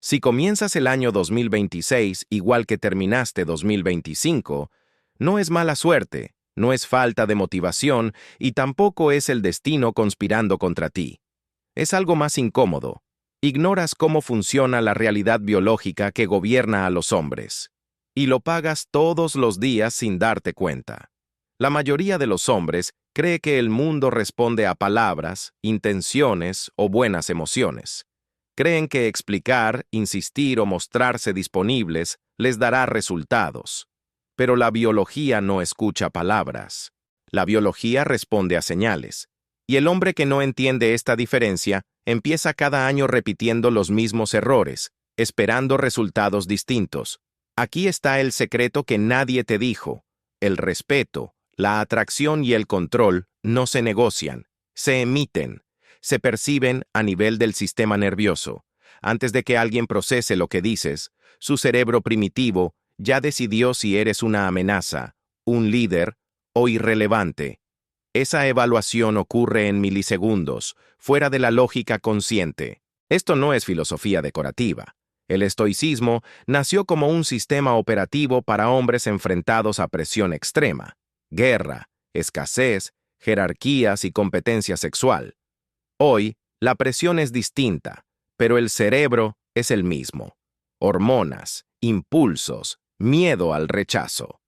Si comienzas el año 2026 igual que terminaste 2025, no es mala suerte, no es falta de motivación y tampoco es el destino conspirando contra ti. Es algo más incómodo. Ignoras cómo funciona la realidad biológica que gobierna a los hombres. Y lo pagas todos los días sin darte cuenta. La mayoría de los hombres cree que el mundo responde a palabras, intenciones o buenas emociones. Creen que explicar, insistir o mostrarse disponibles les dará resultados. Pero la biología no escucha palabras. La biología responde a señales. Y el hombre que no entiende esta diferencia empieza cada año repitiendo los mismos errores, esperando resultados distintos. Aquí está el secreto que nadie te dijo. El respeto, la atracción y el control no se negocian, se emiten, se perciben a nivel del sistema nervioso. Antes de que alguien procese lo que dices, su cerebro primitivo ya decidió si eres una amenaza, un líder o irrelevante. Esa evaluación ocurre en milisegundos, fuera de la lógica consciente. Esto no es filosofía decorativa. El estoicismo nació como un sistema operativo para hombres enfrentados a presión extrema, guerra, escasez, jerarquías y competencia sexual. Hoy, la presión es distinta, pero el cerebro es el mismo. Hormonas, impulsos, miedo al rechazo.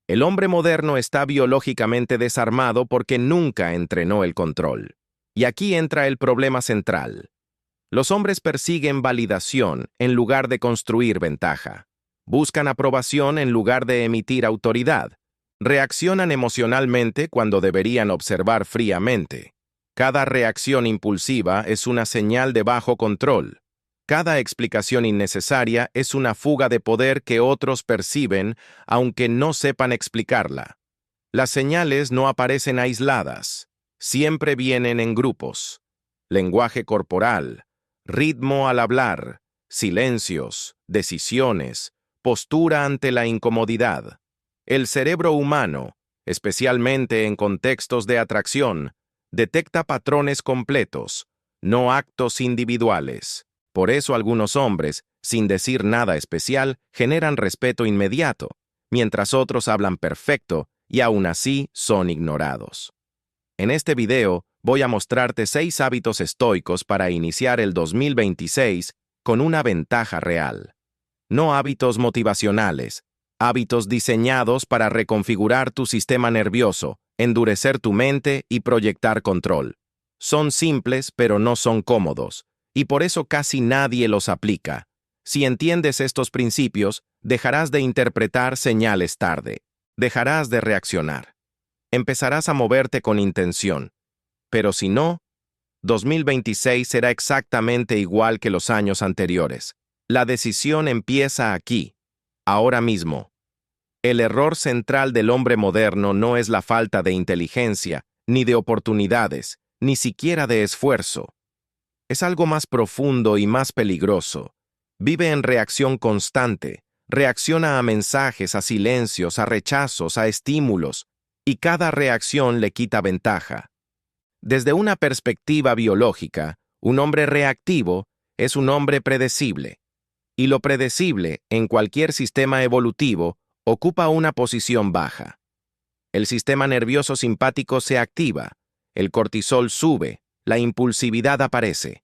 El hombre moderno está biológicamente desarmado porque nunca entrenó el control. Y aquí entra el problema central. Los hombres persiguen validación en lugar de construir ventaja. Buscan aprobación en lugar de emitir autoridad. Reaccionan emocionalmente cuando deberían observar fríamente. Cada reacción impulsiva es una señal de bajo control. Cada explicación innecesaria es una fuga de poder que otros perciben, aunque no sepan explicarla. Las señales no aparecen aisladas, siempre vienen en grupos. Lenguaje corporal, ritmo al hablar, silencios, decisiones, postura ante la incomodidad. El cerebro humano, especialmente en contextos de atracción, detecta patrones completos, no actos individuales. Por eso algunos hombres, sin decir nada especial, generan respeto inmediato, mientras otros hablan perfecto y aún así son ignorados. En este video voy a mostrarte 6 hábitos estoicos para iniciar el 2026 con una ventaja real. No hábitos motivacionales, hábitos diseñados para reconfigurar tu sistema nervioso, endurecer tu mente y proyectar control. Son simples, pero no son cómodos. Y por eso casi nadie los aplica. Si entiendes estos principios, dejarás de interpretar señales tarde. Dejarás de reaccionar. Empezarás a moverte con intención. Pero si no, 2026 será exactamente igual que los años anteriores. La decisión empieza aquí, ahora mismo. El error central del hombre moderno no es la falta de inteligencia, ni de oportunidades, ni siquiera de esfuerzo. Es algo más profundo y más peligroso. Vive en reacción constante, reacciona a mensajes, a silencios, a rechazos, a estímulos, y cada reacción le quita ventaja. Desde una perspectiva biológica, un hombre reactivo es un hombre predecible. Y lo predecible, en cualquier sistema evolutivo, ocupa una posición baja. El sistema nervioso simpático se activa, el cortisol sube, la impulsividad aparece.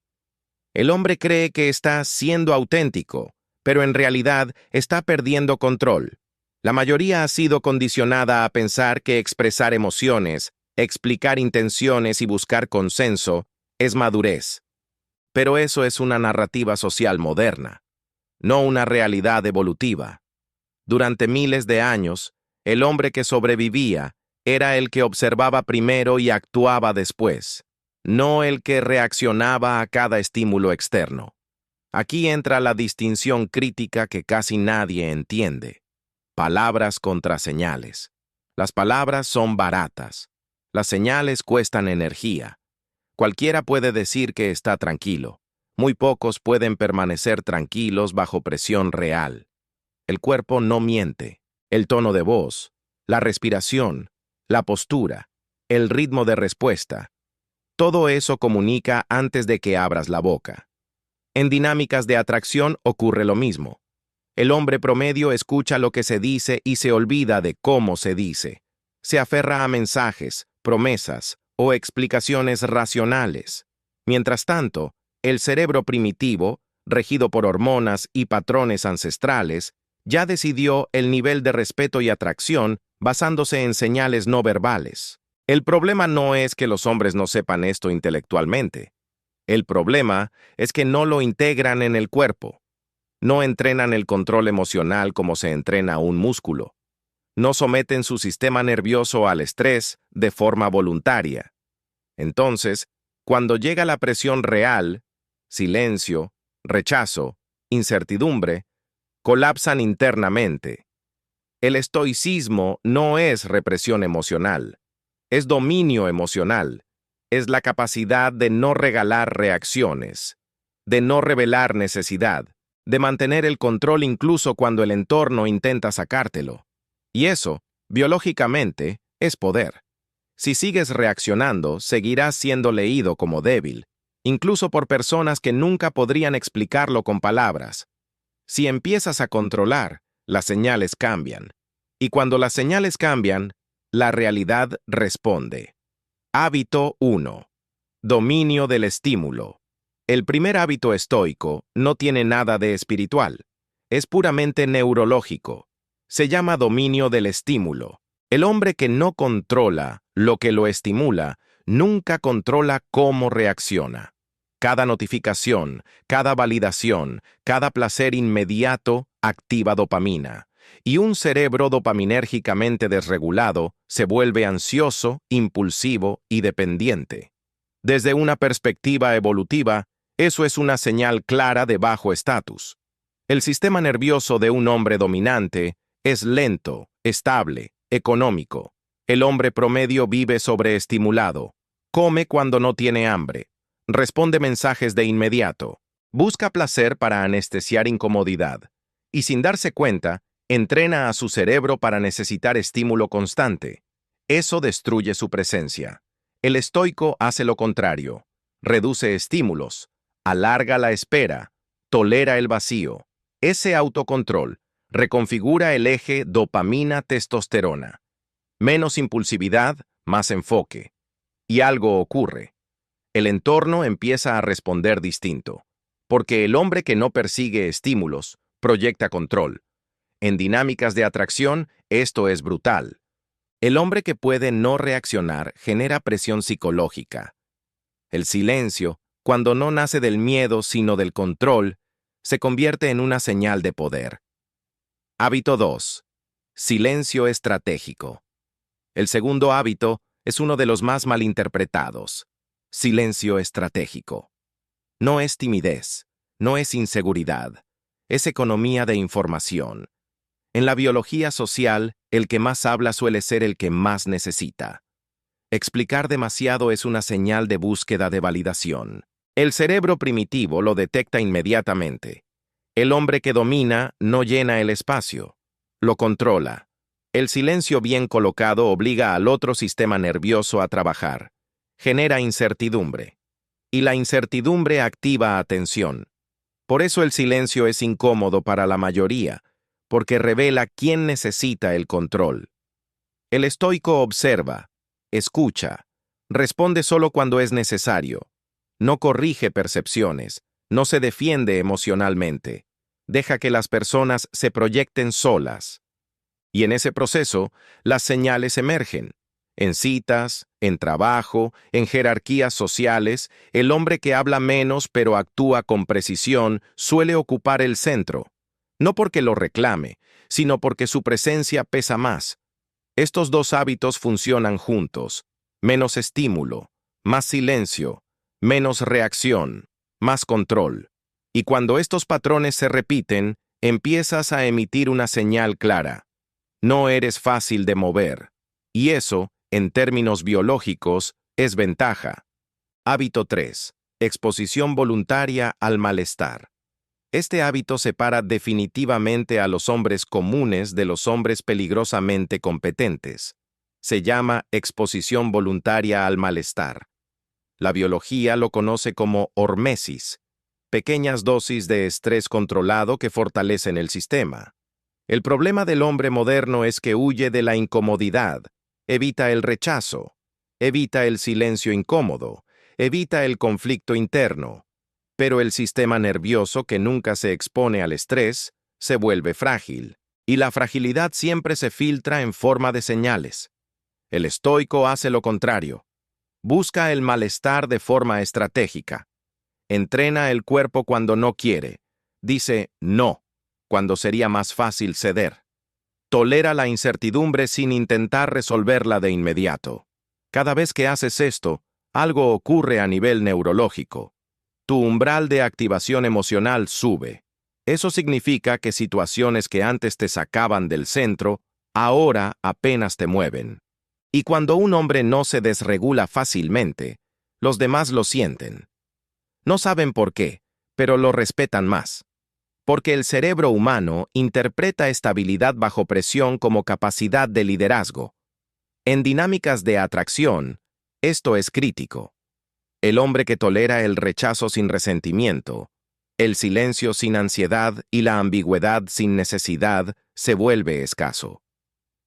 El hombre cree que está siendo auténtico, pero en realidad está perdiendo control. La mayoría ha sido condicionada a pensar que expresar emociones, explicar intenciones y buscar consenso es madurez. Pero eso es una narrativa social moderna, no una realidad evolutiva. Durante miles de años, el hombre que sobrevivía era el que observaba primero y actuaba después, no el que reaccionaba a cada estímulo externo. Aquí entra la distinción crítica que casi nadie entiende. Palabras contra señales. Las palabras son baratas. Las señales cuestan energía. Cualquiera puede decir que está tranquilo. Muy pocos pueden permanecer tranquilos bajo presión real. El cuerpo no miente. El tono de voz, la respiración, la postura, el ritmo de respuesta. Todo eso comunica antes de que abras la boca. En dinámicas de atracción ocurre lo mismo. El hombre promedio escucha lo que se dice y se olvida de cómo se dice. Se aferra a mensajes, promesas o explicaciones racionales. Mientras tanto, el cerebro primitivo, regido por hormonas y patrones ancestrales, ya decidió el nivel de respeto y atracción basándose en señales no verbales. El problema no es que los hombres no sepan esto intelectualmente. El problema es que no lo integran en el cuerpo. No entrenan el control emocional como se entrena un músculo. No someten su sistema nervioso al estrés de forma voluntaria. Entonces, cuando llega la presión real, silencio, rechazo, incertidumbre, colapsan internamente. El estoicismo no es represión emocional, es dominio emocional, es la capacidad de no regalar reacciones, de no revelar necesidad, de mantener el control incluso cuando el entorno intenta sacártelo. Y eso, biológicamente, es poder. Si sigues reaccionando, seguirás siendo leído como débil, incluso por personas que nunca podrían explicarlo con palabras. Si empiezas a controlar, las señales cambian. Y cuando las señales cambian, la realidad responde. Hábito 1. Dominio del estímulo. El primer hábito estoico no tiene nada de espiritual. Es puramente neurológico. Se llama dominio del estímulo. El hombre que no controla lo que lo estimula, nunca controla cómo reacciona. Cada notificación, cada validación, cada placer inmediato activa dopamina. Y un cerebro dopaminérgicamente desregulado se vuelve ansioso, impulsivo y dependiente. Desde una perspectiva evolutiva, eso es una señal clara de bajo estatus. El sistema nervioso de un hombre dominante es lento, estable, económico. El hombre promedio vive sobreestimulado. Come cuando no tiene hambre. Responde mensajes de inmediato. Busca placer para anestesiar incomodidad. Y sin darse cuenta, entrena a su cerebro para necesitar estímulo constante. Eso destruye su presencia. El estoico hace lo contrario. Reduce estímulos, alarga la espera, tolera el vacío. Ese autocontrol reconfigura el eje dopamina-testosterona. Menos impulsividad, más enfoque. Y algo ocurre. El entorno empieza a responder distinto, porque el hombre que no persigue estímulos proyecta control. En dinámicas de atracción, esto es brutal. El hombre que puede no reaccionar genera presión psicológica. El silencio, cuando no nace del miedo sino del control, se convierte en una señal de poder. Hábito 2. Silencio estratégico. El segundo hábito es uno de los más malinterpretados. Silencio estratégico. No es timidez, no es inseguridad, es economía de información. En la biología social, el que más habla suele ser el que más necesita. Explicar demasiado es una señal de búsqueda de validación. El cerebro primitivo lo detecta inmediatamente. El hombre que domina no llena el espacio, lo controla. El silencio bien colocado obliga al otro sistema nervioso a trabajar. Genera incertidumbre. Y la incertidumbre activa atención. Por eso el silencio es incómodo para la mayoría, porque revela quién necesita el control. El estoico observa, escucha, responde solo cuando es necesario. No corrige percepciones, no se defiende emocionalmente. Deja que las personas se proyecten solas. Y en ese proceso, las señales emergen. En citas, en trabajo, en jerarquías sociales, el hombre que habla menos pero actúa con precisión suele ocupar el centro. No porque lo reclame, sino porque su presencia pesa más. Estos dos hábitos funcionan juntos. Menos estímulo, más silencio, menos reacción, más control. Y cuando estos patrones se repiten, empiezas a emitir una señal clara. No eres fácil de mover. Y eso, en términos biológicos, es ventaja. Hábito 3. Exposición voluntaria al malestar. Este hábito separa definitivamente a los hombres comunes de los hombres peligrosamente competentes. Se llama exposición voluntaria al malestar. La biología lo conoce como hormesis. pequeñas dosis de estrés controlado que fortalecen el sistema. El problema del hombre moderno es que huye de la incomodidad, evita el rechazo, evita el silencio incómodo, evita el conflicto interno. Pero el sistema nervioso que nunca se expone al estrés se vuelve frágil, y la fragilidad siempre se filtra en forma de señales. El estoico hace lo contrario. Busca el malestar de forma estratégica. Entrena el cuerpo cuando no quiere. Dice no, cuando sería más fácil ceder. Tolera la incertidumbre sin intentar resolverla de inmediato. Cada vez que haces esto, algo ocurre a nivel neurológico. Tu umbral de activación emocional sube. Eso significa que situaciones que antes te sacaban del centro, ahora apenas te mueven. Y cuando un hombre no se desregula fácilmente, los demás lo sienten. No saben por qué, pero lo respetan más. Porque el cerebro humano interpreta estabilidad bajo presión como capacidad de liderazgo. En dinámicas de atracción, esto es crítico. El hombre que tolera el rechazo sin resentimiento, el silencio sin ansiedad y la ambigüedad sin necesidad se vuelve escaso.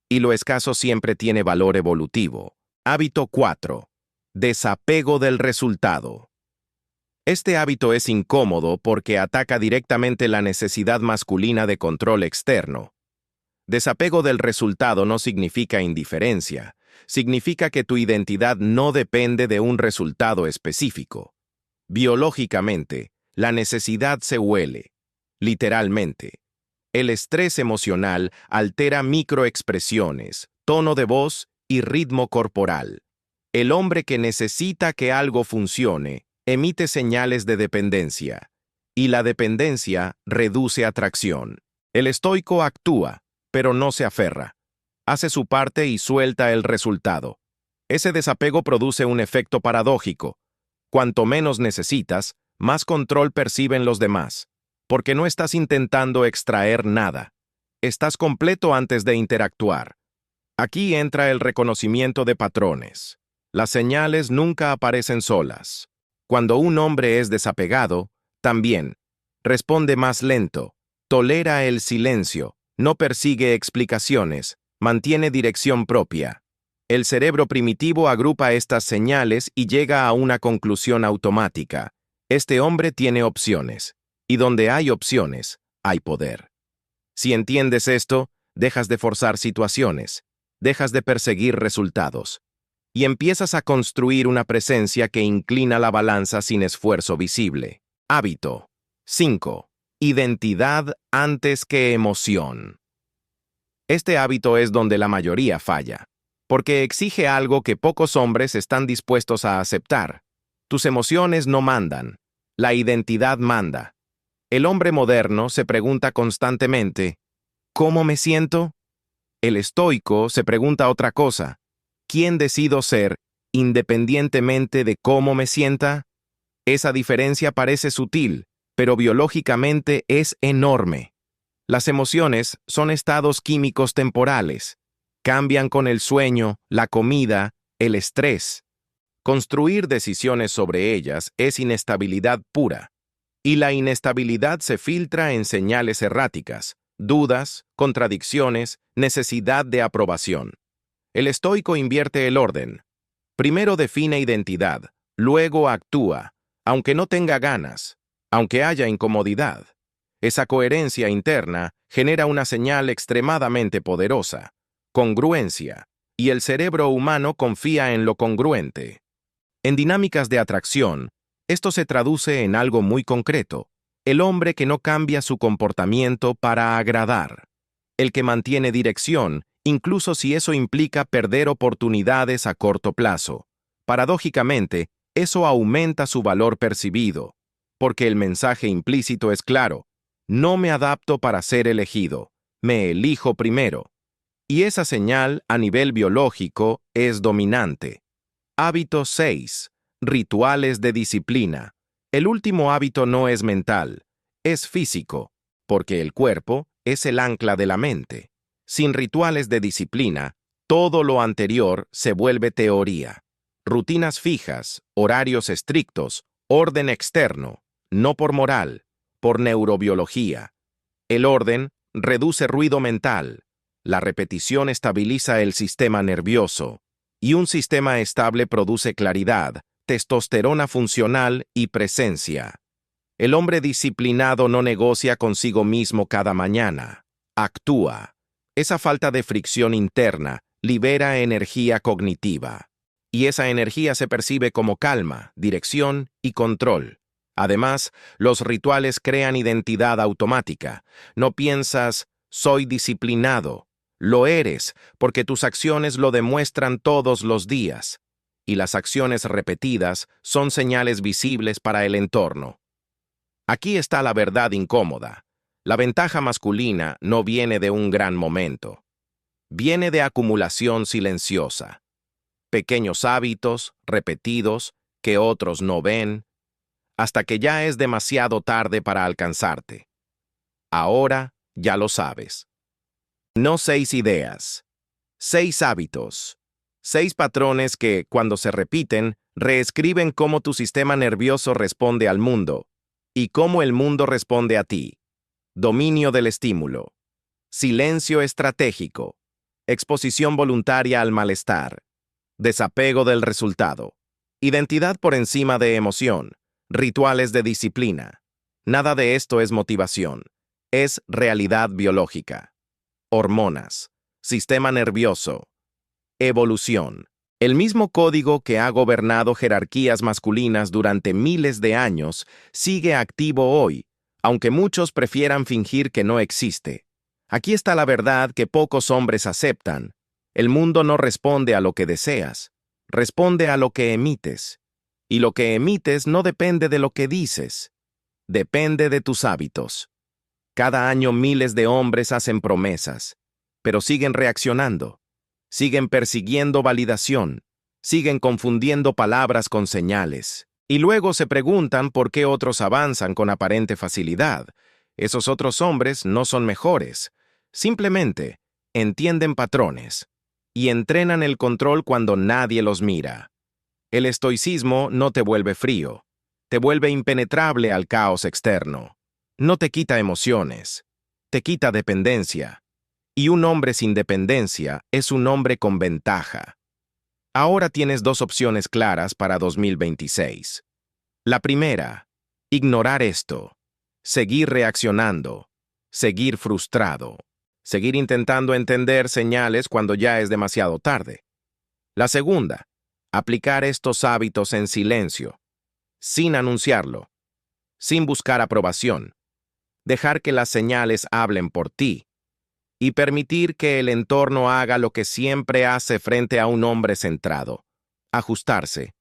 Y lo escaso siempre tiene valor evolutivo. Hábito 4. Desapego del resultado. Este hábito es incómodo porque ataca directamente la necesidad masculina de control externo. Desapego del resultado no significa indiferencia, significa que tu identidad no depende de un resultado específico. Biológicamente, la necesidad se huele, literalmente. El estrés emocional altera microexpresiones, tono de voz y ritmo corporal. El hombre que necesita que algo funcione emite señales de dependencia, y la dependencia reduce atracción. El estoico actúa, pero no se aferra. Hace su parte y suelta el resultado. Ese desapego produce un efecto paradójico. Cuanto menos necesitas, más control perciben los demás, porque no estás intentando extraer nada. Estás completo antes de interactuar. Aquí entra el reconocimiento de patrones. Las señales nunca aparecen solas. Cuando un hombre es desapegado, también responde más lento, tolera el silencio, no persigue explicaciones, mantiene dirección propia. El cerebro primitivo agrupa estas señales y llega a una conclusión automática. Este hombre tiene opciones, y donde hay opciones, hay poder. Si entiendes esto, dejas de forzar situaciones, dejas de perseguir resultados, y empiezas a construir una presencia que inclina la balanza sin esfuerzo visible. Hábito 5. Identidad antes que emoción. Este hábito es donde la mayoría falla, porque exige algo que pocos hombres están dispuestos a aceptar. Tus emociones no mandan, la identidad manda. El hombre moderno se pregunta constantemente, ¿cómo me siento? El estoico se pregunta otra cosa, ¿quién decido ser independientemente de cómo me sienta? Esa diferencia parece sutil, pero biológicamente es enorme. Las emociones son estados químicos temporales. Cambian con el sueño, la comida, el estrés. Construir decisiones sobre ellas es inestabilidad pura. Y la inestabilidad se filtra en señales erráticas, dudas, contradicciones, necesidad de aprobación. El estoico invierte el orden. Primero define identidad, luego actúa, aunque no tenga ganas, aunque haya incomodidad. Esa coherencia interna genera una señal extremadamente poderosa, congruencia, y el cerebro humano confía en lo congruente. En dinámicas de atracción, esto se traduce en algo muy concreto, el hombre que no cambia su comportamiento para agradar, el que mantiene dirección, incluso si eso implica perder oportunidades a corto plazo. Paradójicamente, eso aumenta su valor percibido, porque el mensaje implícito es claro, no me adapto para ser elegido, me elijo primero. Y esa señal, a nivel biológico, es dominante. Hábito 6. Rituales de disciplina. El último hábito no es mental, es físico, porque el cuerpo es el ancla de la mente. Sin rituales de disciplina, todo lo anterior se vuelve teoría. Rutinas fijas, horarios estrictos, orden externo, no por moral, por neurobiología. El orden reduce ruido mental. La repetición estabiliza el sistema nervioso. Y un sistema estable produce claridad, testosterona funcional y presencia. El hombre disciplinado no negocia consigo mismo cada mañana. Actúa. Esa falta de fricción interna libera energía cognitiva. Y esa energía se percibe como calma, dirección y control. Además, los rituales crean identidad automática. No piensas, soy disciplinado. Lo eres, porque tus acciones lo demuestran todos los días. Y las acciones repetidas son señales visibles para el entorno. Aquí está la verdad incómoda. La ventaja masculina no viene de un gran momento. Viene de acumulación silenciosa. Pequeños hábitos, repetidos, que otros no ven, hasta que ya es demasiado tarde para alcanzarte. Ahora ya lo sabes. No 6 ideas. 6 hábitos. 6 patrones que, cuando se repiten, reescriben cómo tu sistema nervioso responde al mundo y cómo el mundo responde a ti. Dominio del estímulo. Silencio estratégico. Exposición voluntaria al malestar. Desapego del resultado. Identidad por encima de emoción. Rituales de disciplina. Nada de esto es motivación. Es realidad biológica. Hormonas. Sistema nervioso. Evolución. El mismo código que ha gobernado jerarquías masculinas durante miles de años sigue activo hoy, aunque muchos prefieran fingir que no existe. Aquí está la verdad que pocos hombres aceptan. El mundo no responde a lo que deseas, responde a lo que emites. Y lo que emites no depende de lo que dices, depende de tus hábitos. Cada año miles de hombres hacen promesas, pero siguen reaccionando, siguen persiguiendo validación, siguen confundiendo palabras con señales. Y luego se preguntan por qué otros avanzan con aparente facilidad. Esos otros hombres no son mejores, simplemente entienden patrones y entrenan el control cuando nadie los mira. El estoicismo no te vuelve frío, te vuelve impenetrable al caos externo. No te quita emociones, te quita dependencia. Y un hombre sin dependencia es un hombre con ventaja. Ahora tienes 2 opciones claras para 2026. La primera, ignorar esto, seguir reaccionando, seguir frustrado, seguir intentando entender señales cuando ya es demasiado tarde. La segunda, aplicar estos hábitos en silencio, sin anunciarlo, sin buscar aprobación, dejar que las señales hablen por ti y permitir que el entorno haga lo que siempre hace frente a un hombre centrado, ajustarse.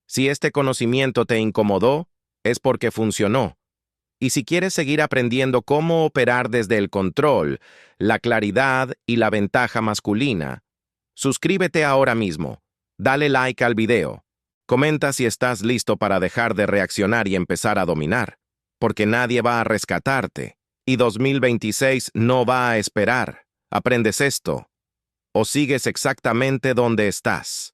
Si este conocimiento te incomodó, es porque funcionó. Y si quieres seguir aprendiendo cómo operar desde el control, la claridad y la ventaja masculina, suscríbete ahora mismo, dale like al video, comenta si estás listo para dejar de reaccionar y empezar a dominar, porque nadie va a rescatarte, y 2026 no va a esperar. ¿Aprendes esto? ¿O sigues exactamente donde estás?